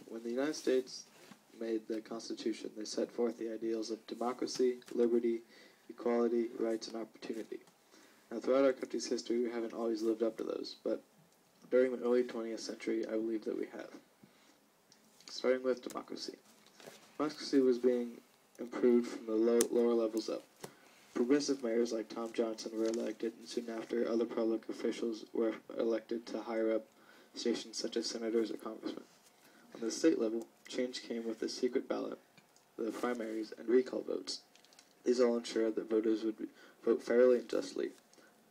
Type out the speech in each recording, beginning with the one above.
When the United States made the Constitution, they set forth the ideals of democracy, liberty, equality, rights, and opportunity. Now, throughout our country's history, we haven't always lived up to those, but during the early 20th century, I believe that we have. Starting with democracy. Democracy was being improved from the lower levels up. Progressive mayors like Tom Johnson were elected, and soon after, other public officials were elected to higher up stations such as senators or congressmen. On the state level, change came with the secret ballot, the primaries, and recall votes. These all ensured that voters would vote fairly and justly.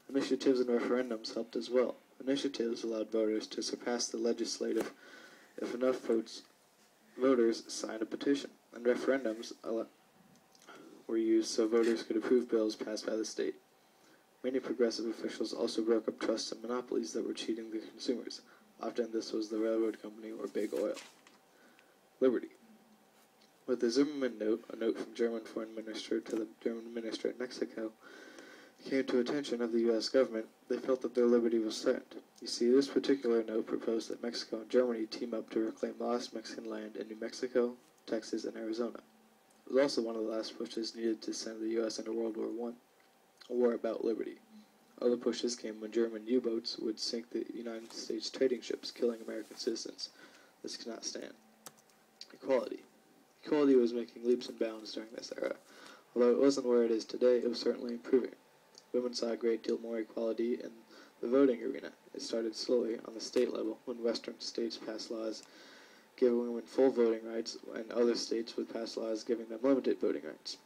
Initiatives and referendums helped as well. Initiatives allowed voters to surpass the legislative if enough voters signed a petition, and referendums were used so voters could approve bills passed by the state. Many progressive officials also broke up trusts and monopolies that were cheating the consumers. Often this was the railroad company or big oil. Liberty. With the Zimmermann Note, a note from German foreign minister to the German minister in Mexico, came to attention of the U.S. government, they felt that their liberty was threatened. You see, this particular note proposed that Mexico and Germany team up to reclaim lost Mexican land in New Mexico, Texas, and Arizona. It was also one of the last pushes needed to send the U.S. into World War I, a war about liberty. Other pushes came when German U-boats would sink the United States trading ships, killing American citizens. This could not stand. Equality. Equality was making leaps and bounds during this era. Although it wasn't where it is today, it was certainly improving. Women saw a great deal more equality in the voting arena. It started slowly on the state level when Western states passed laws giving women full voting rights, and other states would pass laws giving them limited voting rights.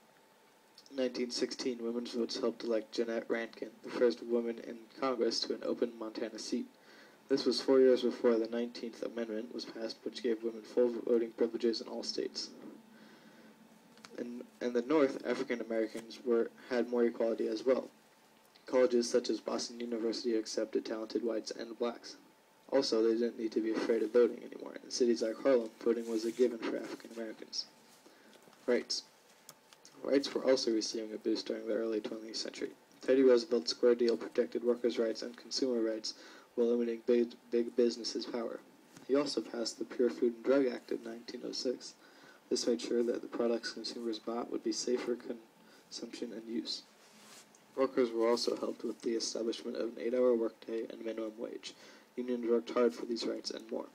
In 1916, women's votes helped elect Jeannette Rankin, the first woman in Congress to an open Montana seat. This was 4 years before the 19th Amendment was passed, which gave women full voting privileges in all states. In the North, African Americans had more equality as well. Colleges such as Boston University accepted talented whites and blacks. Also, they didn't need to be afraid of voting anymore. In cities like Harlem, voting was a given for African Americans. Rights. Rights were also receiving a boost during the early 20th century. Teddy Roosevelt's Square Deal protected workers' rights and consumer rights while limiting big business's power. He also passed the Pure Food and Drug Act of 1906. This made sure that the products consumers bought would be safe for consumption and use. Workers were also helped with the establishment of an 8-hour workday and minimum wage. Unions worked hard for these rights and more.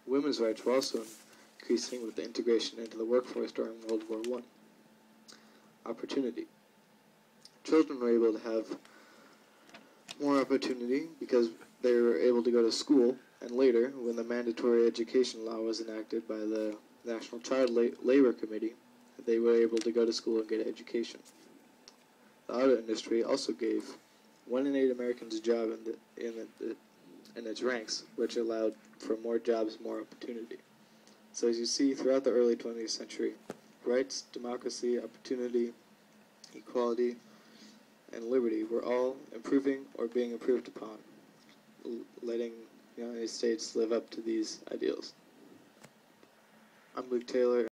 Women's rights were also increasing with the integration into the workforce during World War I. Opportunity. Children were able to have more opportunity because they were able to go to school, and later, when the mandatory education law was enacted by the National Child Labor Committee, they were able to go to school and get education. The auto industry also gave 1 in 8 Americans a job in its ranks, which allowed for more jobs, more opportunity. So as you see, throughout the early 20th century, rights, democracy, opportunity, equality, and liberty were all improving or being improved upon, letting the United States live up to these ideals. I'm Luke Taylor.